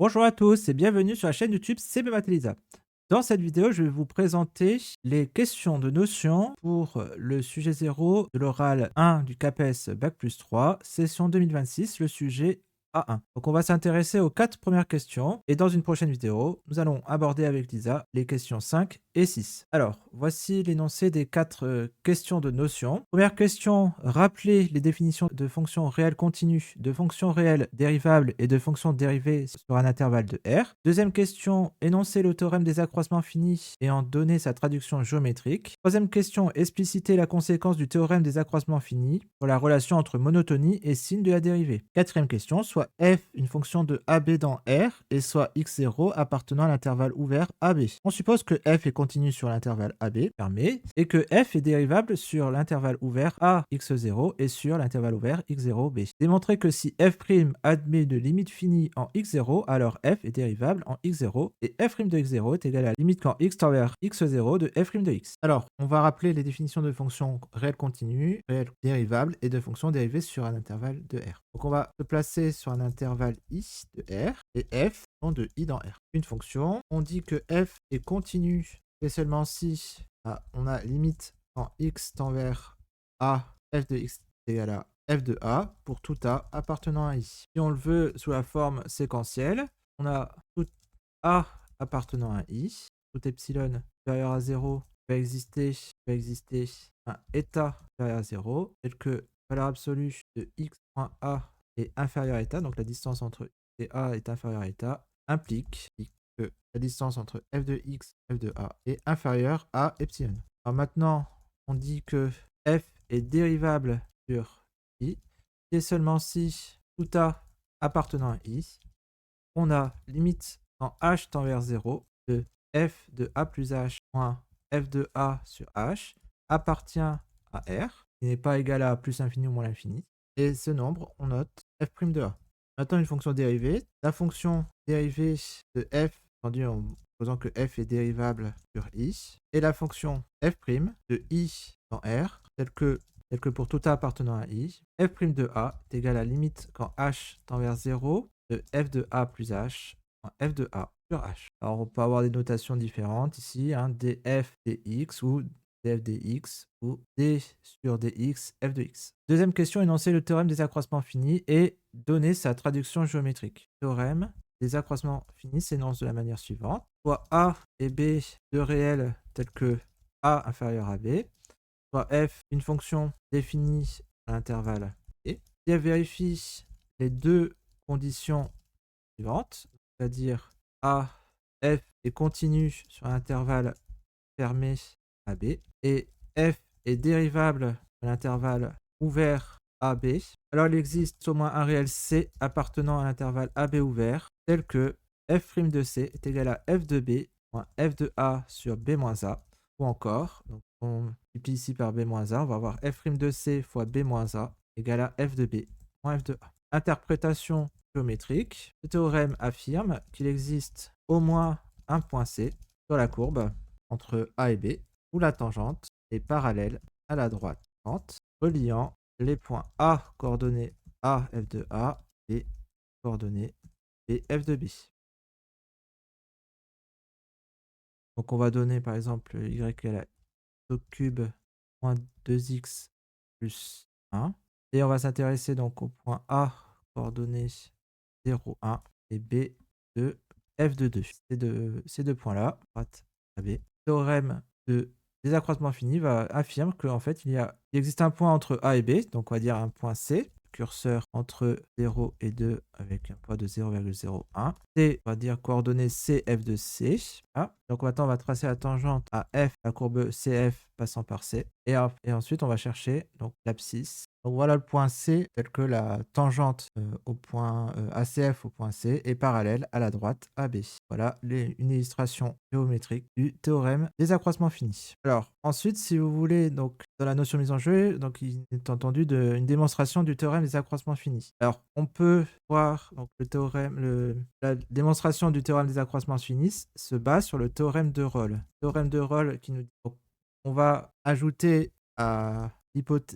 Bonjour à tous et bienvenue sur la chaîne YouTube CB Math Elisa. Dans cette vidéo, je vais vous présenter les questions de notions pour le sujet 0 de l'oral 1 du CAPES Bac+3, session 2026, le sujet A1. Donc on va s'intéresser aux 4 premières questions et dans une prochaine vidéo, nous allons aborder avec Lisa les questions 5 et 6. Alors, voici l'énoncé des 4 questions de notions. Première question, rappelez les définitions de fonctions réelles continues, de fonctions réelles dérivables et de fonctions dérivées sur un intervalle de R. Deuxième question, énoncez le théorème des accroissements finis et en donner sa traduction géométrique. Troisième question, explicitez la conséquence du théorème des accroissements finis pour la relation entre monotonie et signe de la dérivée. Quatrième question, soit f une fonction de AB dans R et soit x0 appartenant à l'intervalle ouvert AB. On suppose que f est continu sur l'intervalle AB fermé et que f est dérivable sur l'intervalle ouvert A x0 et sur l'intervalle ouvert x0b. Démontrez que si f' admet une limite finie en x0, alors f est dérivable en x0 et f' de x0 est égal à la limite quand x tend vers x0 de f' de x. Alors, on va rappeler les définitions de fonctions réelles continues, réelles dérivables et de fonctions dérivées sur un intervalle de R. Donc on va se placer sur un intervalle i de R et f de i dans R. Une fonction, on dit que f est continue et seulement si on a limite quand x tend vers a, f de x est égal à f de a pour tout a appartenant à i. Si on le veut sous la forme séquentielle, on a tout a appartenant à i, tout epsilon supérieur à 0 va exister un état supérieur à 0, tel que valeur absolue de x.a est inférieure à état, donc la distance entre x et a est inférieure à état, implique que la distance entre f de x et f de a est inférieure à epsilon. Alors maintenant, on dit que f est dérivable sur i, et seulement si tout a appartenant à i, on a limite quand h tend vers 0 de f de a plus h moins f de a sur h appartient à R, qui n'est pas égal à plus l'infini ou moins l'infini. Et ce nombre, on note f' de a. Maintenant, une fonction dérivée. La fonction dérivée de f, entendu en posant que f est dérivable sur i, et la fonction f' de i dans R, telle que pour tout a appartenant à i, f' de a est égal à la limite quand h tend vers 0 de f de a plus h moins f de a sur h. Alors, on peut avoir des notations différentes ici, df dx ou df dx ou d sur dx f de x. Deuxième question, énoncer le théorème des accroissements finis et donner sa traduction géométrique. Théorème des accroissements finis s'énonce de la manière suivante. Soit a et b deux réels tels que a inférieur à b, soit f une fonction définie à l'intervalle b. Si elle vérifie les deux conditions suivantes, c'est-à-dire a, f est continu sur l'intervalle fermé AB et f est dérivable à l'intervalle ouvert AB, alors il existe au moins un réel C appartenant à l'intervalle AB ouvert, tel que f' de C est égal à f de B moins f de A sur B moins A, ou encore, donc on multiplie ici par B moins A, on va avoir f' de C fois B moins A égale à f de B moins f de A. Interprétation géométrique, ce théorème affirme qu'il existe au moins un point C sur la courbe entre A et B, où la tangente est parallèle à la droite reliant les points A coordonnées A f de A et coordonnées B f de B. Donc on va donner par exemple y égale à au cube moins 2x plus 1. Et on va s'intéresser donc au point A coordonnées 0, 1 et B de f de 2. Ces deux points-là, droite AB. Théorème des accroissements finis affirme qu'en fait, il existe un point entre A et B, donc on va dire un point C, curseur entre 0 et 2 avec un poids de 0,01. C, on va dire coordonnées CF de C. Ah. Donc maintenant, on va tracer la tangente à F, la courbe CF passant par C. Et ensuite, on va chercher donc l'abscisse. Donc voilà le point C, tel que la tangente au point ACF au point C est parallèle à la droite AB. Voilà une illustration géométrique du théorème des accroissements finis. Alors ensuite, si vous voulez, donc dans la notion mise en jeu, donc il est entendu une démonstration du théorème des accroissements finis. Alors on peut voir donc la démonstration du théorème des accroissements finis se base sur le théorème de Rolle. Le théorème de Rolle qui nous dit donc, on va ajouter à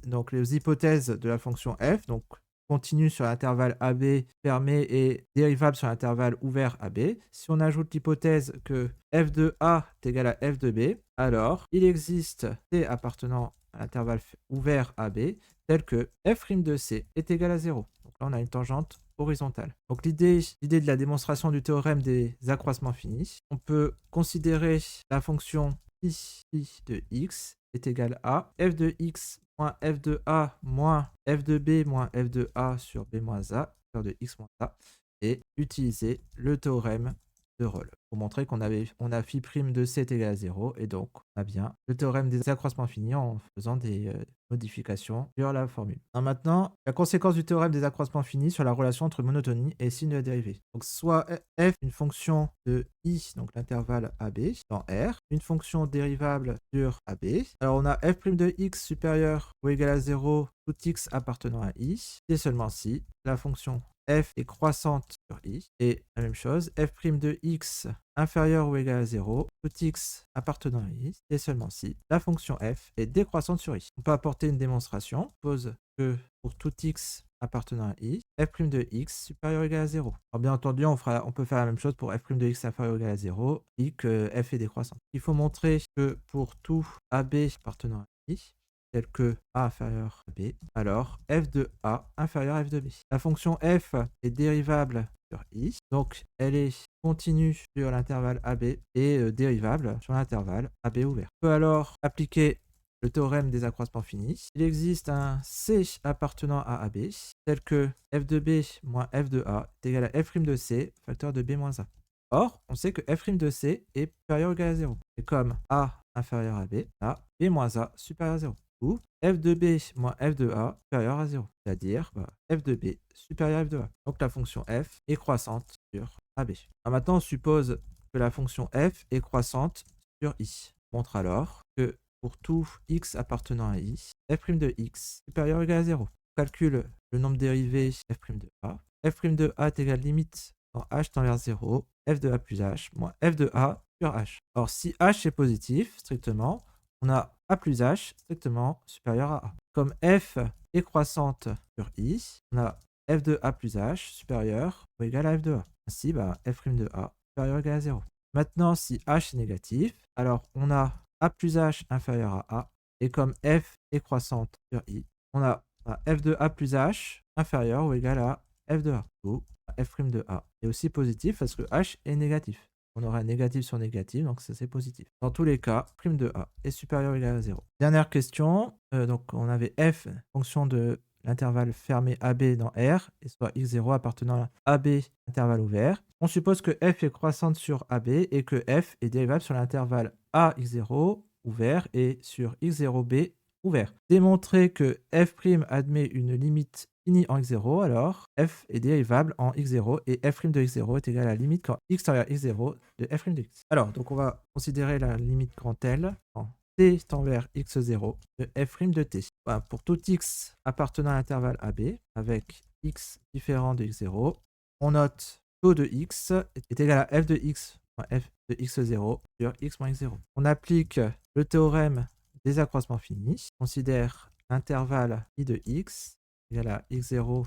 donc les hypothèses de la fonction f, donc continue sur l'intervalle AB fermé et dérivable sur l'intervalle ouvert AB. Si on ajoute l'hypothèse que f de A est égal à f de B, alors il existe C appartenant à l'intervalle ouvert AB tel que f' de C est égal à 0. Donc là, on a une tangente horizontale. Donc l'idée de la démonstration du théorème des accroissements finis, on peut considérer la fonction phi de x est égal à f de x moins f de a moins f de b moins f de a sur b moins a, sur de x moins a, et utiliser le théorème de Rolle pour montrer qu'on a phi prime de c est égal à 0, et donc on a bien le théorème des accroissements finis en faisant des modifications sur la formule. Maintenant, la conséquence du théorème des accroissements finis sur la relation entre monotonie et signe de la dérivée. Donc soit f une fonction de i, donc l'intervalle AB dans R, une fonction dérivable sur AB. Alors on a f' de x supérieur ou égal à 0, tout x appartenant à i, et seulement si la fonction f est croissante sur i, et la même chose, f' de x inférieur ou égal à 0, tout x appartenant à i, et seulement si la fonction f est décroissante sur i. On peut apporter une démonstration, suppose que pour tout x appartenant à i, f' de x supérieur ou égal à 0. Alors bien entendu, on peut faire la même chose pour f' de x inférieur ou égal à 0, et que f est décroissante. Il faut montrer que pour tout AB appartenant à i, tel que a inférieur à b, alors f de a inférieur à f de b. La fonction f est dérivable sur i, donc elle est continue sur l'intervalle AB et dérivable sur l'intervalle AB ouvert. On peut alors appliquer le théorème des accroissements finis. Il existe un C appartenant à AB, tel que f de b moins f de a est égal à f' de c, facteur de b moins a. Or, on sait que f' de c est supérieur ou égal à 0. Et comme a inférieur à b, là, b moins a supérieur à 0. Ou f de b moins f de a supérieur à 0. C'est-à-dire f de b supérieur à f de a. Donc la fonction f est croissante sur AB. Alors maintenant, on suppose que la fonction f est croissante sur i. On montre alors que pour tout x appartenant à i, f' de x supérieur ou égal à 0. On calcule le nombre dérivé f' de a. f' de a est égal à limite quand h tend vers 0, f de a plus h moins f de a sur h. Or, si h est positif, strictement, on a a plus h strictement supérieur à a. Comme f est croissante sur i, on a f de a plus h supérieur ou égal à f de a. Ainsi, f' de a supérieur ou égal à 0. Maintenant, si h est négatif, alors on a a plus h inférieur à a, et comme f est croissante sur i, on a f de a plus h inférieur ou égal à f de a, ou f' de a est aussi positif parce que h est négatif. On aura négatif sur négatif, donc ça c'est positif. Dans tous les cas, prime de a est supérieur ou égal à 0. Dernière question, donc on avait f, fonction de l'intervalle fermé AB dans R, et soit x0 appartenant à AB, intervalle ouvert. On suppose que f est croissante sur AB et que f est dérivable sur l'intervalle A x0 ouvert et sur x0b ouvert. Démontrer que f' admet une limite finie en x0, alors f est dérivable en x0 et f' de x0 est égal à la limite quand x tend vers x0 de f' de x. Alors, donc on va considérer la limite grand L quand t tend vers x0 de f' de t. Voilà, pour tout x appartenant à l'intervalle AB, avec x différent de x0, on note taux de x est égal à f de x moins f de x0 sur x moins x0. On applique le théorème des accroissements finis. On considère l'intervalle i de x égal à x0,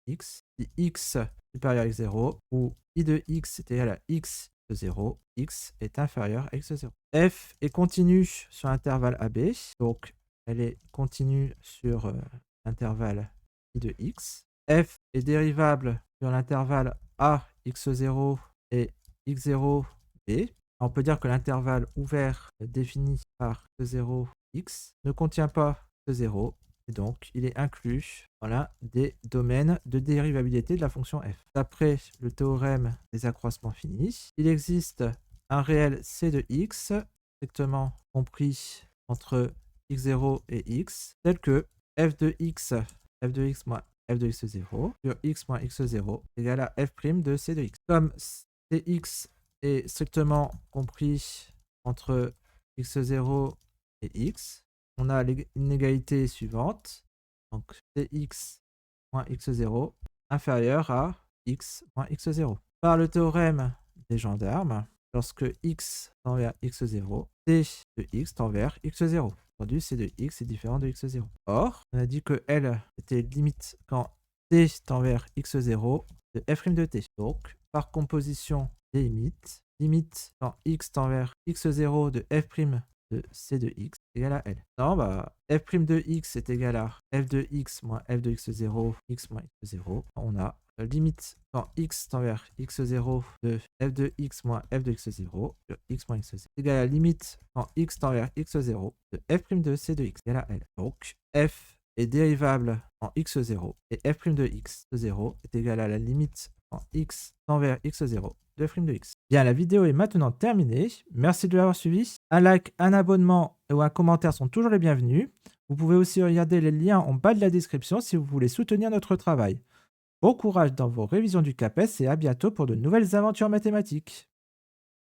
x, si x supérieur à x0, ou i de x est égal à x de 0, x est inférieur à x0. F est continue sur l'intervalle AB, donc elle est continue sur l'intervalle i de x. F est dérivable sur l'intervalle a x0 et x0b. On peut dire que l'intervalle ouvert défini par x0, x ne contient pas x0, et donc il est inclus dans l'un des domaines de dérivabilité de la fonction f. D'après le théorème des accroissements finis, il existe un réel c de x, strictement compris entre x0 et x, tel que f de x moins f de x0 sur x moins x0 égale à f' de c de x. Comme cx est strictement compris entre x0 et x, on a l'inégalité suivante. Donc cx moins x0 inférieur à x moins x0. Par le théorème des gendarmes, lorsque x tend vers x0, c de x tend vers x0. Entendu, c de x est différent de x0. Or, on a dit que L était limite quand t tend vers x0 de f' de t. Donc, par composition des limites, limite quand x tend vers x0 de f' de c de x égale à L. Non, bah, f' de x est égal à f de x moins f de x0, x moins x0. On a limite quand x tend vers x0 de f de x moins f de x0 sur x moins x0 égale à limite quand x tend vers x0 de f' de c de x égale à L. Donc, f est dérivable en x0 et f' de x0 est égal à la limite en x tend vers x0 de f' de x. Bien, la vidéo est maintenant terminée. Merci de l'avoir suivi. Un like, un abonnement ou un commentaire sont toujours les bienvenus. Vous pouvez aussi regarder les liens en bas de la description si vous voulez soutenir notre travail. Bon courage dans vos révisions du CAPES et à bientôt pour de nouvelles aventures mathématiques.